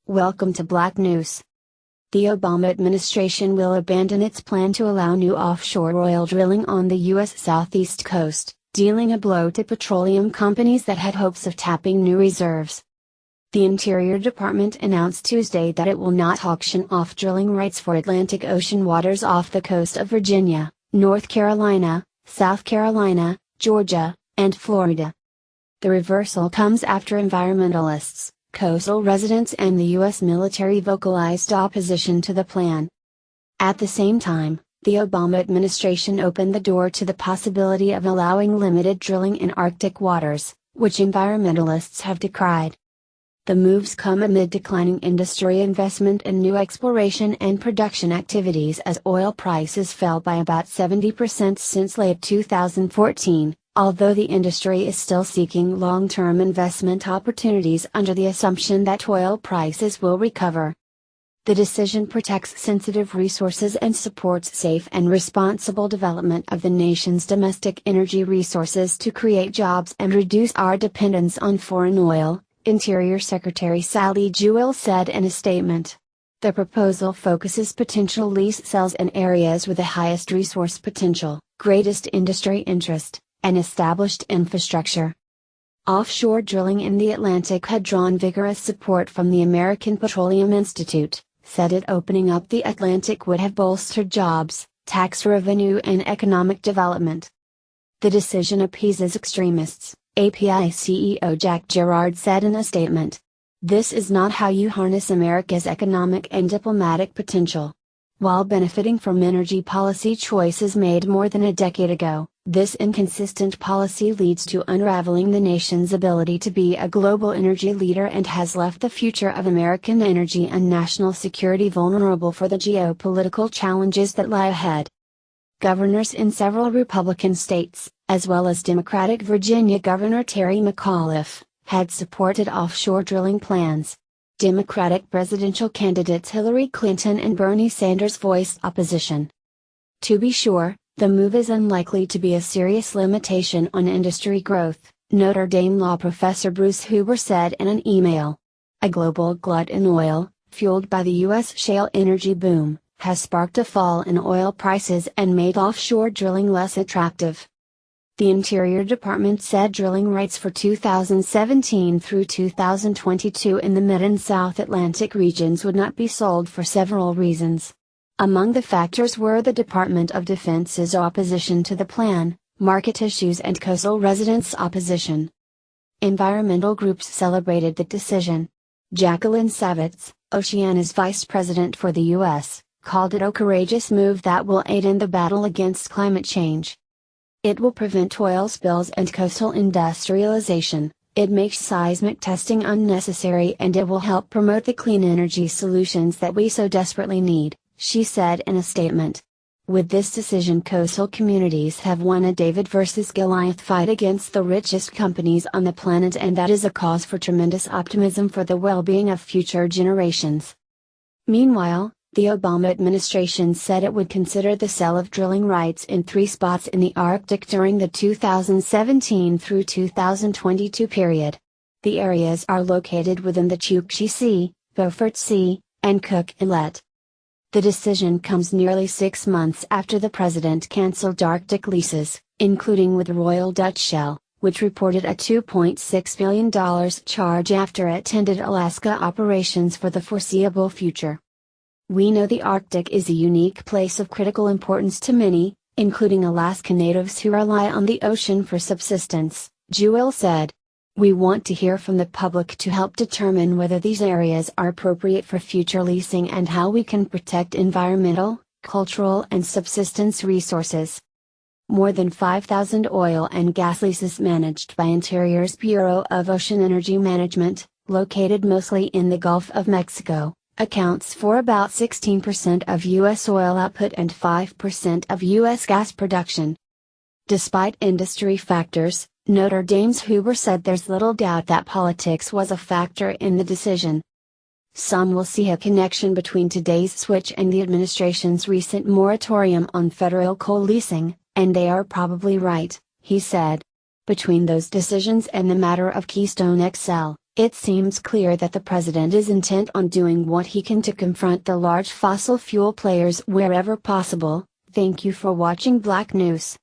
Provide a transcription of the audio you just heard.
Welcome to Black News. The Obama administration will abandon its plan to allow new offshore oil drilling on the U.S. southeast coast, dealing a blow to petroleum companies that had hopes of tapping new reserves. The Interior Department announced Tuesday that it will not auction off drilling rights for Atlantic Ocean waters off the coast of Virginia, North Carolina, South Carolina, Georgia, and Florida. The reversal comes after environmentalists, coastal residents and the U.S. military vocalized opposition to the plan. At the same time, the Obama administration opened the door to the possibility of allowing limited drilling in Arctic waters, which environmentalists have decried. The moves come amid declining industry investment in new exploration and production activities as oil prices fell by about 70% since late 2014. Although the industry is still seeking long-term investment opportunities under the assumption that oil prices will recover. The decision protects sensitive resources and supports safe and responsible development of the nation's domestic energy resources to create jobs and reduce our dependence on foreign oil, Interior Secretary Sally Jewell said in a statement. The proposal focuses potential lease sales in areas with the highest resource potential, greatest industry interest, and established infrastructure. Offshore drilling in the Atlantic had drawn vigorous support from the American Petroleum Institute, said it opening up the Atlantic would have bolstered jobs, tax revenue and economic development. The decision appeases extremists, API CEO Jack Gerard said in a statement. This is not how you harness America's economic and diplomatic potential. While benefiting from energy policy choices made more than a decade ago, this inconsistent policy leads to unraveling the nation's ability to be a global energy leader and has left the future of American energy and national security vulnerable for the geopolitical challenges that lie ahead. Governors in several Republican states, as well as Democratic Virginia Governor Terry McAuliffe, had supported offshore drilling plans. Democratic presidential candidates Hillary Clinton and Bernie Sanders voiced opposition. To be sure, the move is unlikely to be a serious limitation on industry growth, Notre Dame law professor Bruce Huber said in an email. A global glut in oil, fueled by the U.S. shale energy boom, has sparked a fall in oil prices and made offshore drilling less attractive. The Interior Department said drilling rights for 2017 through 2022 in the Mid and South Atlantic regions would not be sold for several reasons. Among the factors were the Department of Defense's opposition to the plan, market issues and coastal residents' opposition. Environmental groups celebrated the decision. Jacqueline Savitz, Oceana's vice president for the U.S., called it a courageous move that will aid in the battle against climate change. It will prevent oil spills and coastal industrialization, it makes seismic testing unnecessary and it will help promote the clean energy solutions that we so desperately need, she said in a statement. With this decision, coastal communities have won a David versus Goliath fight against the richest companies on the planet, and that is a cause for tremendous optimism for the well-being of future generations. Meanwhile, the Obama administration said it would consider the sale of drilling rights in 3 spots in the Arctic during the 2017 through 2022 period. The areas are located within the Chukchi Sea, Beaufort Sea, and Cook Inlet. The decision comes nearly 6 months after the president canceled Arctic leases, including with Royal Dutch Shell, which reported a $2.6 billion charge after it ended Alaska operations for the foreseeable future. We know the Arctic is a unique place of critical importance to many, including Alaska natives who rely on the ocean for subsistence, Jewell said. We want to hear from the public to help determine whether these areas are appropriate for future leasing and how we can protect environmental, cultural and subsistence resources. More than 5,000 oil and gas leases managed by Interior's Bureau of Ocean Energy Management, located mostly in the Gulf of Mexico, accounts for about 16% of U.S. oil output and 5% of U.S. gas production. Despite industry factors, Notre Dame's Huber said there's little doubt that politics was a factor in the decision. Some will see a connection between today's switch and the administration's recent moratorium on federal coal leasing, and they are probably right, he said. Between those decisions and the matter of Keystone XL, It seems clear that the president is intent on doing what he can to confront the large fossil fuel players wherever possible. Thank you for watching Black News.